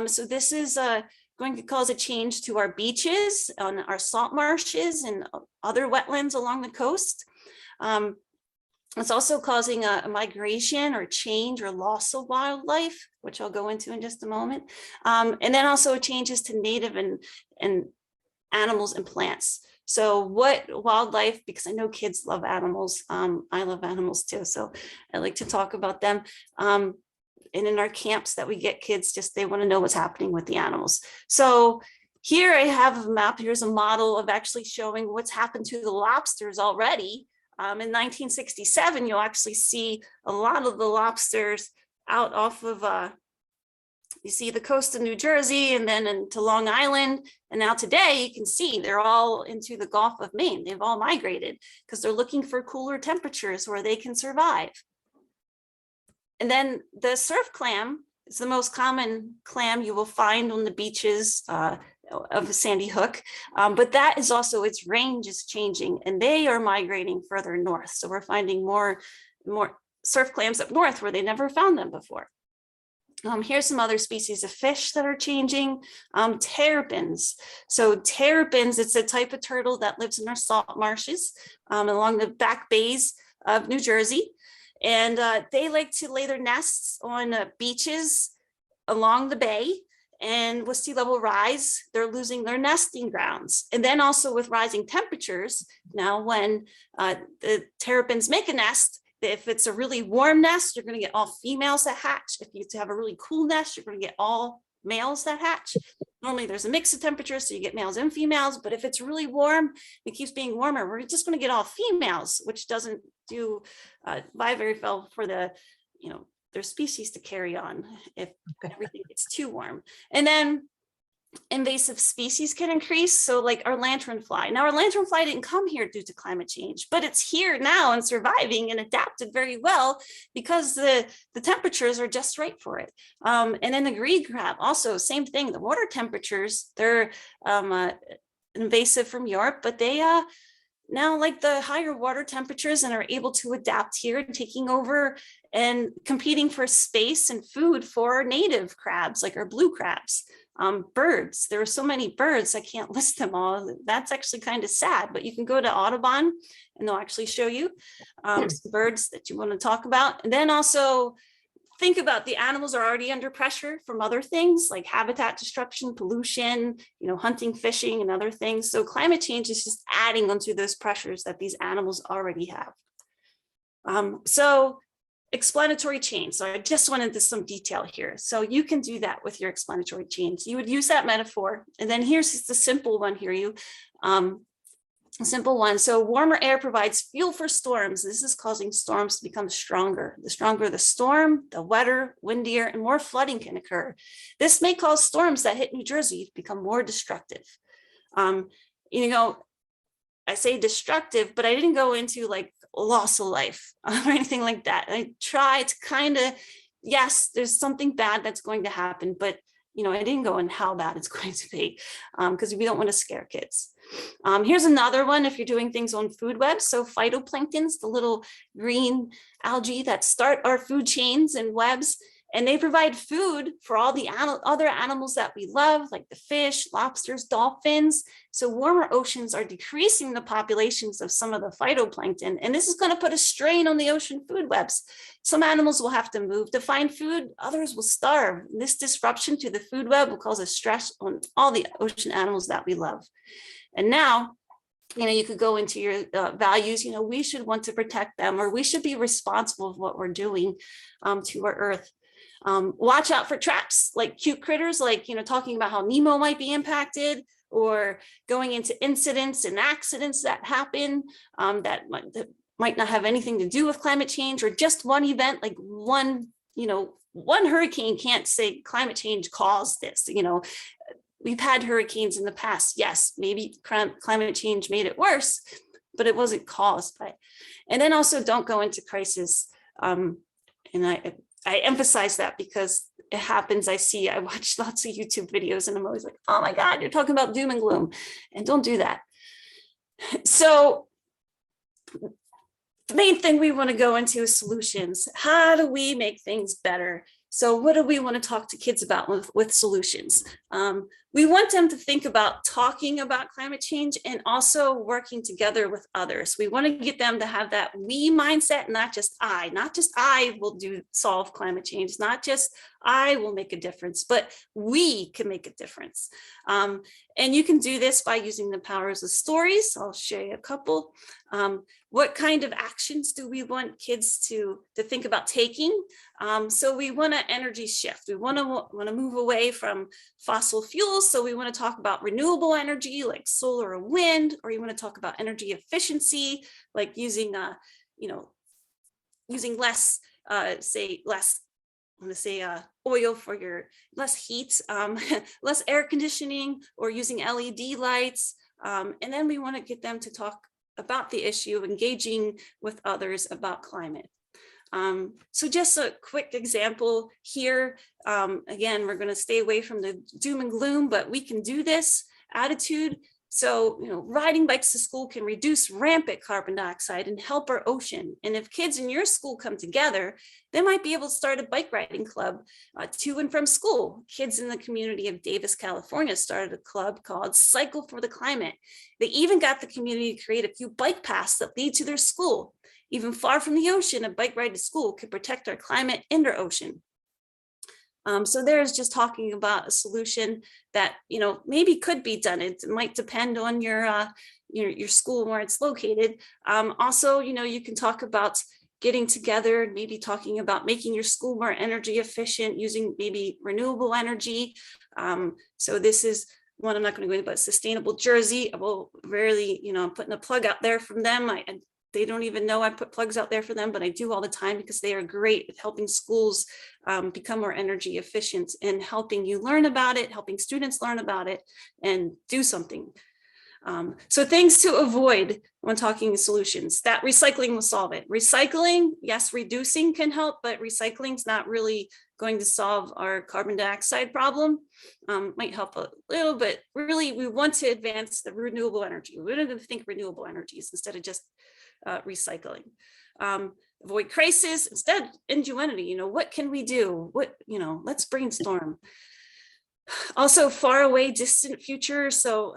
So this is going to cause a change to our beaches, on our salt marshes, and other wetlands along the coast. It's also causing a migration or change or loss of wildlife, which I'll go into in just a moment. And then also changes to native and animals and plants. So what wildlife, because I know kids love animals, I love animals too, so I like to talk about them. and in our camps that we get kids, just they want to know what's happening with the animals. So here I have a map. Here's a model of actually showing what's happened to the lobsters already. In 1967, you'll actually see a lot of the lobsters out off of, you see the coast of New Jersey and then into Long Island. And now today you can see they're all into the Gulf of Maine. They've all migrated because they're looking for cooler temperatures where they can survive. And then the surf clam is the most common clam you will find on the beaches of Sandy Hook, but that is also, its range is changing and they are migrating further north. So we're finding more surf clams up north where they never found them before. Here's some other species of fish that are changing. Terrapins. So terrapins, it's a type of turtle that lives in our salt marshes along the back bays of New Jersey. And they like to lay their nests on beaches along the bay. And with sea level rise, they're losing their nesting grounds. And then also with rising temperatures, now when the terrapins make a nest, if it's a really warm nest, you're going to get all females that hatch. If you have a really cool nest, you're going to get all males that hatch. Normally there's a mix of temperatures, so you get males and females. But if it's really warm, it keeps being warmer, we're just going to get all females, which doesn't do buy very well for the, their species to carry on if everything gets too warm. And then invasive species can increase. So like our lanternfly. Now our lanternfly didn't come here due to climate change, but it's here now and surviving and adapted very well because the temperatures are just right for it. And then the green crab, also same thing. The water temperatures, they're invasive from Europe, but they now like the higher water temperatures and are able to adapt here, taking over and competing for space and food for native crabs, like our blue crabs. Birds, there are so many birds, I can't list them all. That's actually kind of sad, but you can go to Audubon and they'll actually show you some birds that you want to talk about. And then also think about the animals are already under pressure from other things like habitat destruction, pollution, hunting, fishing, and other things. So climate change is just adding onto those pressures that these animals already have. So explanatory change. So I just went into some detail here. So you can do that with your explanatory change. You would use that metaphor. And then here's just a simple one here. A simple one. So warmer air provides fuel for storms. This is causing storms to become stronger. The stronger the storm, the wetter, windier, and more flooding can occur. This may cause storms that hit New Jersey to become more destructive. I say destructive, but I didn't go into like loss of life or anything like that. I try to kind of, yes, there's something bad that's going to happen, but I didn't go in how bad it's going to be because we don't want to scare kids. Here's another one if you're doing things on food webs. So phytoplanktons, the little green algae that start our food chains and webs, and they provide food for all the other animals that we love, like the fish, lobsters, dolphins. So warmer oceans are decreasing the populations of some of the phytoplankton, and this is going to put a strain on the ocean food webs. Some animals will have to move to find food, others will starve. This disruption to the food web will cause a stress on all the ocean animals that we love. And now, you could go into your values, we should want to protect them, or we should be responsible of what we're doing to our earth. Watch out for traps, like cute critters, like, talking about how Nemo might be impacted, or going into incidents and accidents that happen that might not have anything to do with climate change, or just one event, like one hurricane can't say climate change caused this. We've had hurricanes in the past. Yes, maybe climate change made it worse, but it wasn't caused by it. And then also don't go into crisis. And I emphasize that because it happens. I watch lots of YouTube videos and I'm always like, oh my God, you're talking about doom and gloom, and don't do that. So the main thing we want to go into is solutions. How do we make things better? So what do we want to talk to kids about with solutions? we want them to think about talking about climate change and also working together with others. We want to get them to have that we mindset, not just I will solve climate change, not just I will make a difference, but we can make a difference. And you can do this by using the powers of stories. I'll show you a couple. What kind of actions do we want kids to think about taking? So we want to energy shift. We want to move away from fossil fuels. So we want to talk about renewable energy like solar or wind, or you want to talk about energy efficiency, like using less, oil for your less heat, less air conditioning, or using LED lights. And then we want to get them to talk about the issue of engaging with others about climate. So just a quick example here. Again, we're going to stay away from the doom and gloom, but we can do this attitude. So, riding bikes to school can reduce rampant carbon dioxide and help our ocean. And if kids in your school come together, they might be able to start a bike riding club to and from school. Kids in the community of Davis, California started a club called Cycle for the Climate. They even got the community to create a few bike paths that lead to their school. Even far from the ocean, a bike ride to school could protect our climate and our ocean. So there's just talking about a solution that, maybe could be done. It might depend on your school and where it's located. Also, you can talk about getting together and maybe talking about making your school more energy efficient using maybe renewable energy. So this is one I'm not going to go into, but Sustainable Jersey. I will rarely, I'm putting a plug out there from them. They don't even know I put plugs out there for them, but I do all the time because they are great at helping schools become more energy efficient and helping you learn about it, helping students learn about it and do something. So things to avoid when talking solutions, that recycling will solve it. Recycling, yes, reducing can help, but recycling is not really going to solve our carbon dioxide problem. Might help a little, but really we want to advance the renewable energy. We're going to think renewable energies instead of just recycling. Avoid crisis, instead ingenuity. What can we do? Let's brainstorm. Also far away, distant future. So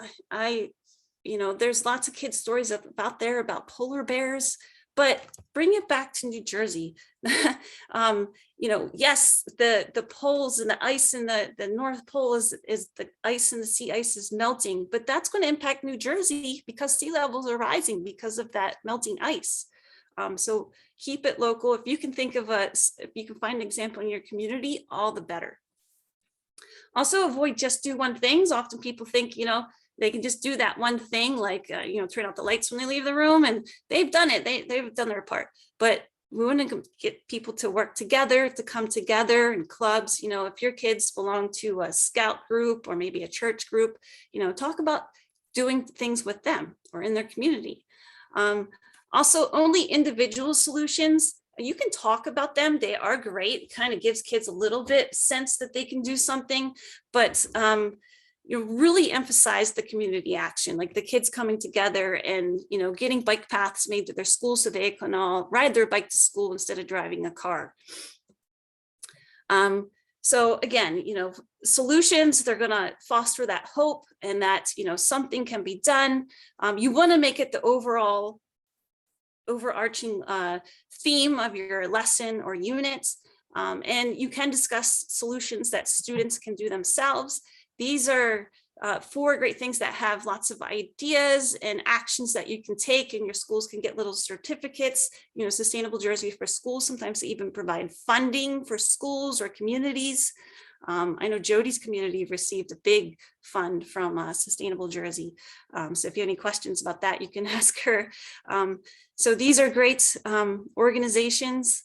there's lots of kids stories about polar bears, but bring it back to New Jersey. Yes, the poles and the ice in the North Pole is the ice and the sea ice is melting, but that's going to impact New Jersey because sea levels are rising because of that melting ice. So keep it local. If you can if you can find an example in your community, all the better. Also avoid just do one things. Often people think, they can just do that one thing, like, turn out the lights when they leave the room, and they've done it. They've done their part, but we want to get people to work together, to come together in clubs. If your kids belong to a scout group or maybe a church group, talk about doing things with them or in their community. Also, only individual solutions, you can talk about them. They are great. It kind of gives kids a little bit sense that they can do something, but really emphasize the community action, like the kids coming together and, getting bike paths made to their school so they can all ride their bike to school instead of driving a car. So again, solutions, they're going to foster that hope and that, something can be done. You want to make it the overarching theme of your lesson or units. And you can discuss solutions that students can do themselves. These are 4 great things that have lots of ideas and actions that you can take, and your schools can get little certificates. Sustainable Jersey for schools, sometimes they even provide funding for schools or communities. I know Jody's community received a big fund from Sustainable Jersey. So if you have any questions about that, you can ask her. So these are great organizations.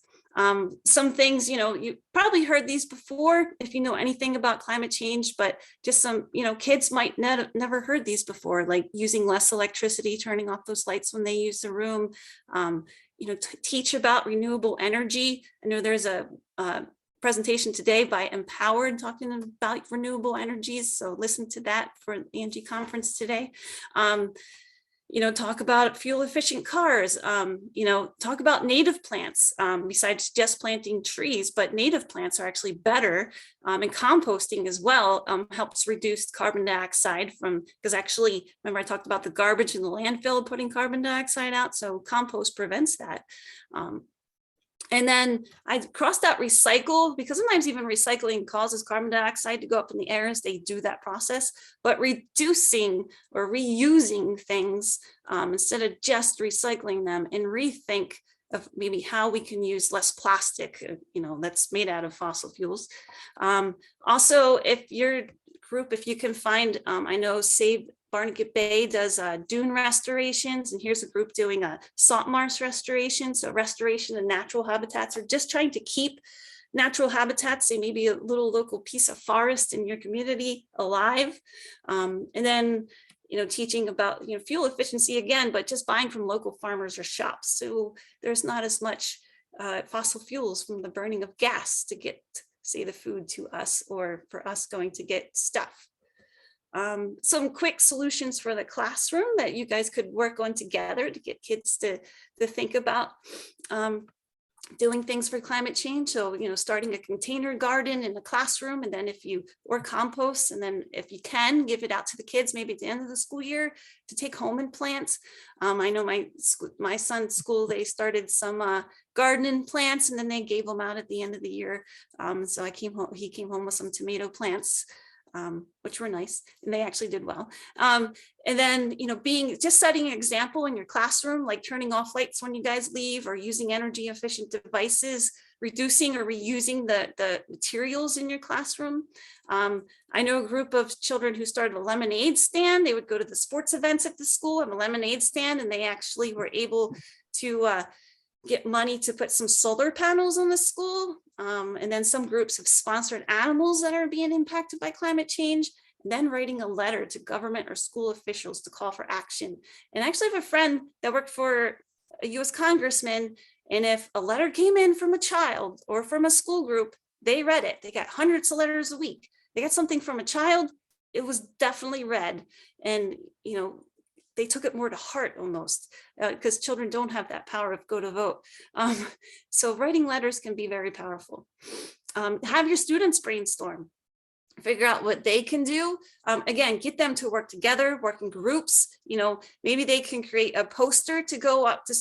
Some things, you probably heard these before if you know anything about climate change, but just some, kids might never heard these before, like using less electricity, turning off those lights when they use the room, teach about renewable energy. I know there's a presentation today by Empowered talking about renewable energies, so listen to that for the ANJEE conference today. talk about fuel efficient cars, talk about native plants, besides just planting trees, but native plants are actually better, and composting as well helps reduce carbon dioxide because actually, remember I talked about the garbage in the landfill putting carbon dioxide out, so compost prevents that. And then I crossed out recycle because sometimes even recycling causes carbon dioxide to go up in the air as they do that process, but reducing or reusing things instead of just recycling them, and rethink of maybe how we can use less plastic, that's made out of fossil fuels. Also, if your group, if you can find, I know Save Barnegat Bay does dune restorations, and here's a group doing a salt marsh restoration. So restoration of natural habitats, or just trying to keep natural habitats, say maybe a little local piece of forest in your community alive. And then, teaching about, fuel efficiency again, but just buying from local farmers or shops. So there's not as much fossil fuels from the burning of gas to get, say, the food to us, or for us going to get stuff. Some quick solutions for the classroom that you guys could work on together to get kids to think about doing things for climate change. So, starting a container garden in the classroom, and then or compost, and then if you can, give it out to the kids maybe at the end of the school year to take home and plant. I know my son's school, they started some garden plants, and then they gave them out at the end of the year. So he came home with some tomato plants, which were nice, and they actually did well. And then, just setting an example in your classroom, like turning off lights when you guys leave, or using energy efficient devices, reducing or reusing the materials in your classroom. I know a group of children who started a lemonade stand. They would go to the sports events at the school, have a lemonade stand, and they actually were able to get money to put some solar panels on the school. And then some groups have sponsored animals that are being impacted by climate change, and then writing a letter to government or school officials to call for action. And I actually have a friend that worked for a US congressman, and if a letter came in from a child or from a school group, they read it. They got hundreds of letters a week. They got something from a child, it was definitely read. And, they took it more to heart almost, because children don't have that power of go to vote. So writing letters can be very powerful. Have your students brainstorm, figure out what they can do. Again, get them to work together, work in groups. Maybe they can create a poster to go up to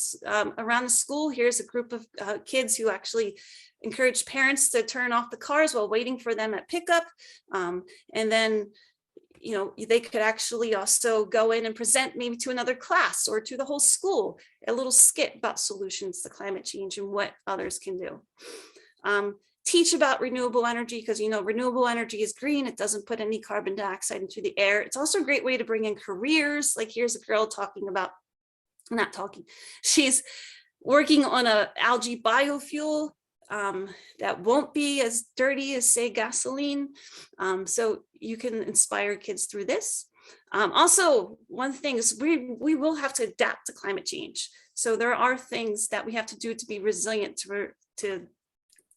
around the school. Here's a group of kids who actually encourage parents to turn off the cars while waiting for them at pickup. And then they could actually also go in and present maybe to another class or to the whole school, a little skit about solutions to climate change and what others can do. Teach about renewable energy, because renewable energy is green. It doesn't put any carbon dioxide into the air. It's also a great way to bring in careers. Like here's a girl she's working on an algae biofuel that won't be as dirty as, say, gasoline. So you can inspire kids through this. Also, one thing is we will have to adapt to climate change. So there are things that we have to do to be resilient, to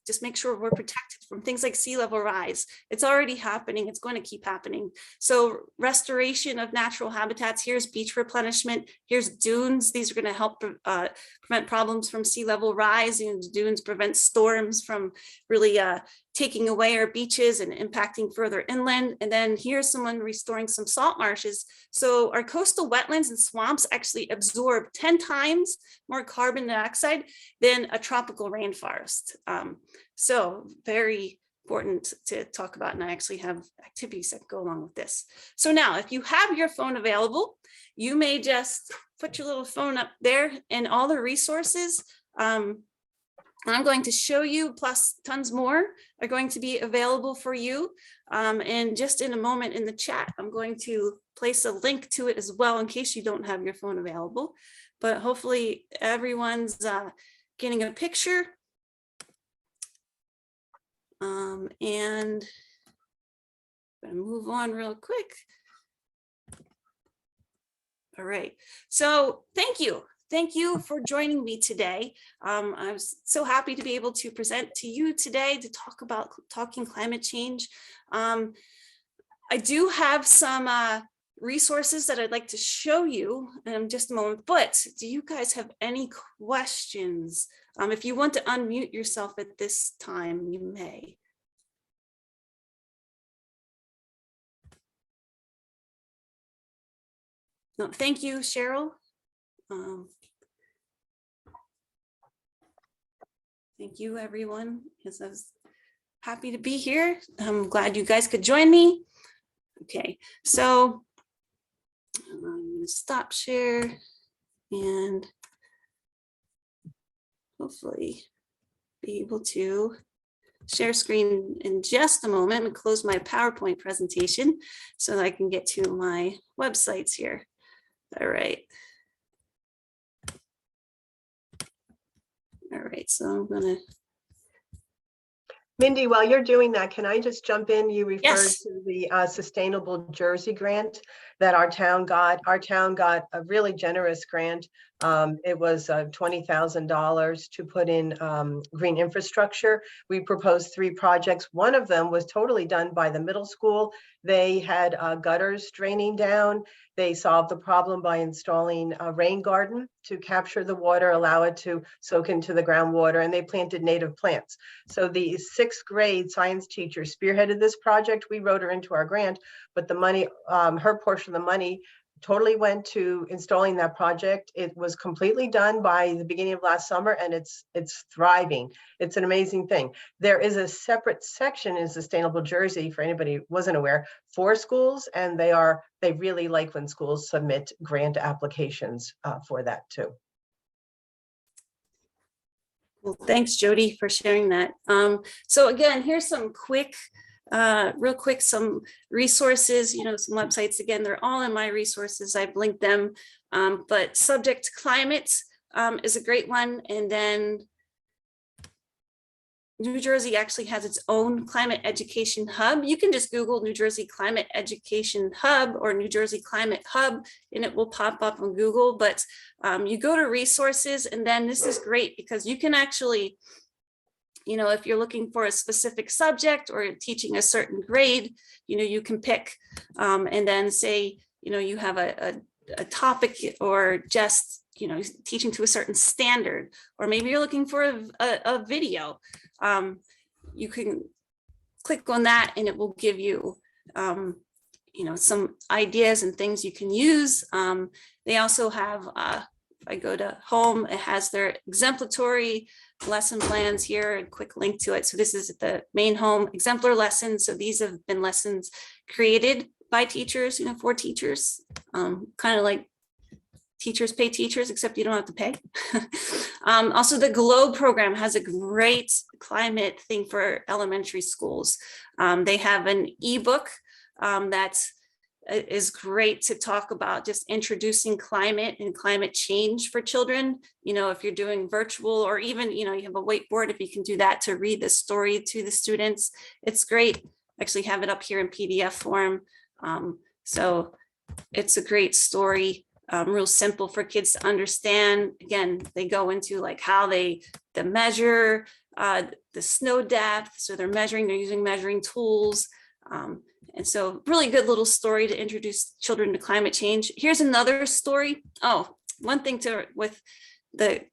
just make sure we're protected from things like sea level rise. It's already happening. It's going to keep happening. So restoration of natural habitats. Here's beach replenishment. Here's dunes. These are going to help prevent problems from sea level rise. Dunes prevent storms from really taking away our beaches and impacting further inland. And then here's someone restoring some salt marshes. So our coastal wetlands and swamps actually absorb 10 times more carbon dioxide than a tropical rainforest. So very important to talk about, and I actually have activities that go along with this. So now, if you have your phone available, you may just put your little phone up there, and all the resources I'm going to show you, plus tons more, are going to be available for you. And just in a moment in the chat, I'm going to place a link to it as well in case you don't have your phone available. But hopefully everyone's getting a picture. And I'm gonna move on real quick. All right, so thank you. Thank you for joining me today. I was so happy to be able to present to you today to talk about talking climate change. I do have some resources that I'd like to show you in just a moment, but do you guys have any questions? If you want to unmute yourself at this time, you may. No, thank you, Cheryl. Thank you, everyone. Yes, I was happy to be here. I'm glad you guys could join me. Okay, so I'm going to stop share and hopefully be able to share screen in just a moment and close my PowerPoint presentation so that I can get to my websites here. All right. All right, so I'm gonna. Mindy, while you're doing that, can I just jump in? You referred Yes. to the Sustainable Jersey grant that our town got. Our town got a really generous grant. It was $20,000 to put in green infrastructure. We proposed 3 projects. One of them was totally done by the middle school. They had gutters draining down. They solved the problem by installing a rain garden to capture the water, allow it to soak into the groundwater, and they planted native plants. So the 6th grade science teacher spearheaded this project. We wrote her into our grant, but the money, her portion of the money totally went to installing that project. It was completely done by the beginning of last summer, and it's thriving. It's an amazing thing. There is a separate section in Sustainable Jersey, for anybody who wasn't aware, for schools, and they really like when schools submit grant applications for that too. Well, thanks, Jody, for sharing that. So again, here's some quick, real quick, some resources, some websites. Again, they're all in my resources. I've linked them, but Subject to Climate is a great one. And then New Jersey actually has its own climate education hub. You can just Google New Jersey Climate Education Hub or New Jersey Climate Hub, and it will pop up on Google. But you go to resources, and then this is great because you can actually, if you're looking for a specific subject or teaching a certain grade, you can pick and then say, you have a topic or just, teaching to a certain standard, or maybe you're looking for a video. You can click on that and it will give you, some ideas and things you can use. They also have, if I go to home, it has their exemplary lesson plans here, a quick link to it. So this is the main home exemplar lessons. So these have been lessons created by teachers, for teachers, kind of like teachers pay teachers, except you don't have to pay. Also, the GLOBE program has a great climate thing for elementary schools. They have an ebook that is great to talk about just introducing climate and climate change for children. If you're doing virtual or even, you have a whiteboard, if you can do that to read the story to the students, it's great. I actually have it up here in PDF form. So it's a great story. Real simple for kids to understand. Again, they go into like how they measure the snow depth. So they're using measuring tools. And so really good little story to introduce children to climate change. Here's another story. Oh, one thing with the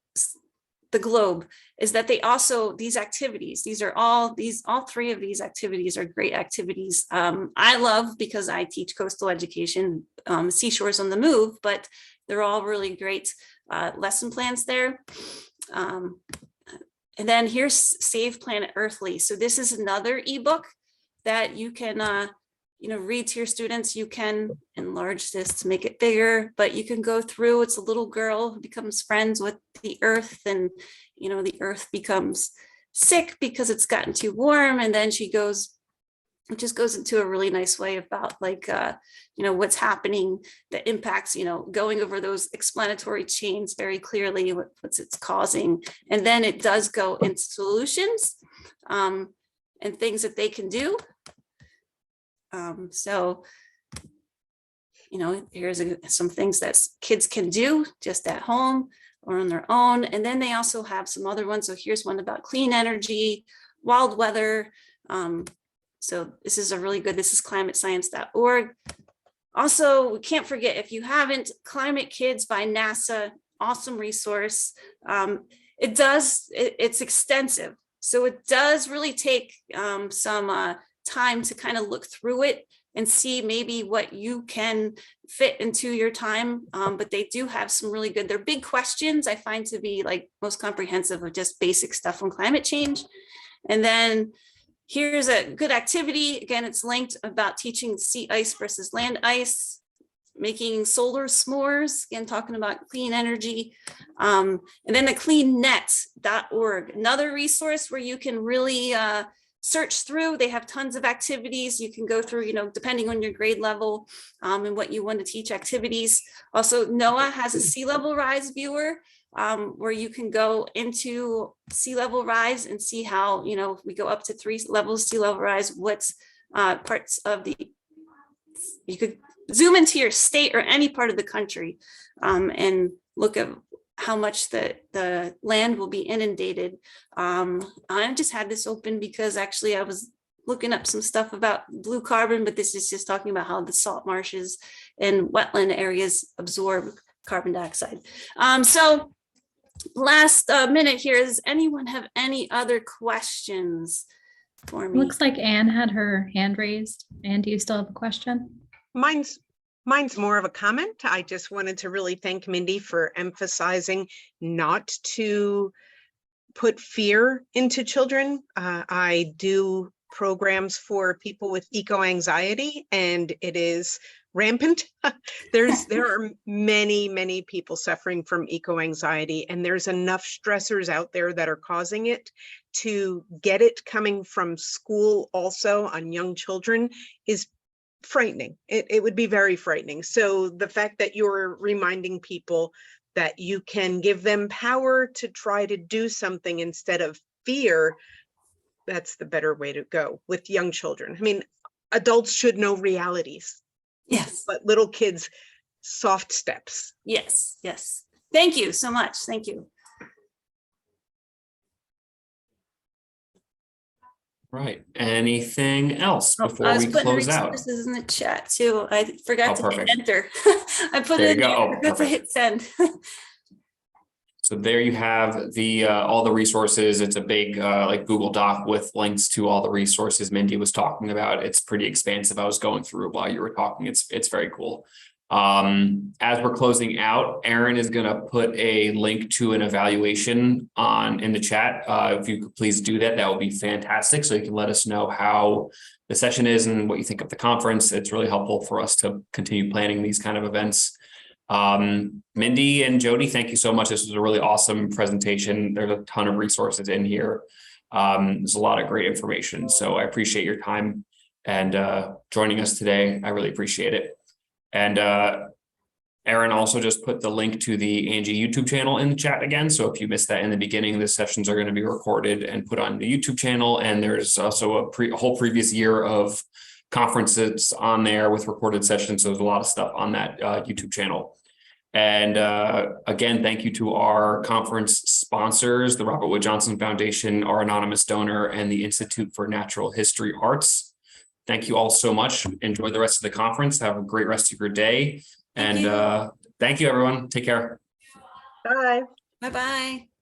GLOBE is that they also, these activities, all 3 of these activities are great activities. I love because I teach coastal education, Seashores on the Move, but they're all really great lesson plans there. And then here's Save Planet Earthly. So this is another ebook that you can read to your students. You can enlarge this to make it bigger, but you can go through. It's a little girl who becomes friends with the earth, and the earth becomes sick because it's gotten too warm, and then it just goes into a really nice way about what's happening that impacts, going over those explanatory chains very clearly, what's it's causing. And then it does go into solutions and things that they can do. So, here's some things that kids can do just at home or on their own. And then they also have some other ones. So here's one about clean energy, wild weather. So this is a really good, this is climatescience.org. Also, we can't forget, if you haven't, Climate Kids by NASA, awesome resource. It's extensive. So it does really take some time to kind of look through it and see maybe what you can fit into your time. But they do have some really good, they're big questions I find to be like most comprehensive of just basic stuff on climate change. And then here's a good activity. Again, it's linked about teaching sea ice versus land ice, making solar s'mores, again, talking about clean energy. And then the cleannet.org, another resource where you can really search through. They have tons of activities you can go through, you know, depending on your grade level and what you want to teach activities. Also, NOAA has a sea level rise viewer where you can go into sea level rise and see how, you know, if we go up to 3 levels sea level rise, what's parts of the, you could zoom into your state or any part of the country and look at how much the land will be inundated. I just had this open because actually I was looking up some stuff about blue carbon, but this is just talking about how the salt marshes and wetland areas absorb carbon dioxide. So last minute here, does anyone have any other questions for me? Looks like Anne had her hand raised. Anne, do you still have a question? Mine's more of a comment. I just wanted to really thank Mindy for emphasizing not to put fear into children. I do programs for people with eco-anxiety, and it is rampant. There are many people suffering from eco-anxiety, and there's enough stressors out there that are causing it. To get it coming from school also on young children is frightening. It would be very frightening. So the fact that you're reminding people that you can give them power to try to do something instead of fear, that's the better way to go with young children. I mean, adults should know realities. Yes. But little kids, soft steps. Yes. Thank you so much. Thank you. Right. Anything else before I was we putting close out? resources in the chat too. I forgot to hit enter. I put There it in you go. there. Oh, I forgot to hit send. So there you have the all the resources. It's a big like Google Doc with links to all the resources Mindy was talking about. It's pretty expansive. I was going through it while you were talking. It's very cool. As we're closing out, Erin is going to put a link to an evaluation in the chat. If you could please do that, that would be fantastic. So you can let us know how the session is and what you think of the conference. It's really helpful for us to continue planning these kind of events. Mindy and Jody, thank you so much. This was a really awesome presentation. There's a ton of resources in here. There's a lot of great information. So I appreciate your time and joining us today. I really appreciate it. And Erin also just put the link to the ANJEE YouTube channel in the chat again. So if you missed that in the beginning, the sessions are going to be recorded and put on the YouTube channel. And there's also a whole previous year of conferences on there with recorded sessions. So there's a lot of stuff on that YouTube channel. And again, thank you to our conference sponsors, the Robert Wood Johnson Foundation, our anonymous donor, and the Institute for Natural History Arts. Thank you all so much. Enjoy the rest of the conference. Have a great rest of your day. And thank you, everyone. Take care. Bye. Bye-bye.